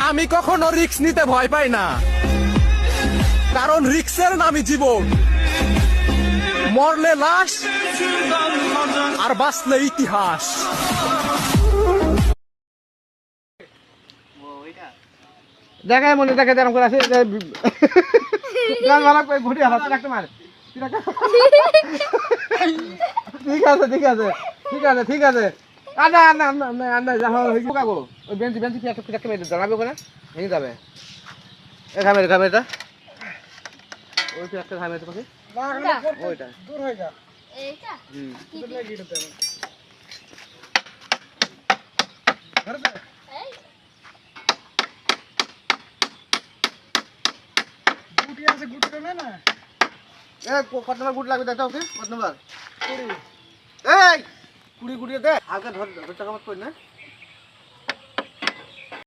আমি কখনো রিস্ক নিতে ভয় পাই না, কারণ রিস্কের নামই জীবন। মরলে লাশ আর বাঁচলে ইতিহাস। দেখায় মনে দেখে যেরকম করে আছে ঘুরে হাতে রাখতে মারে। ঠিক আছে ঠিক আছে ঠিক আছে ঠিক আছে। আনা আনা আনা আনা যাবো ওই বেঞ্চি বেঞ্চি একটা মেয়ে জানাবে ওখানে ভেঙে যাবে। এ ঘামেটা ওই তো একটা ঘামের পাশে ওইটা দূর হয়ে যা এইটা হুম গুটি আছে গুটি না না এ কত নম্বর গুট লাগবে দেখো ওকে কত নম্বর 20 এই 20 গুটি দে হালকা ধর টাকা মত কই না।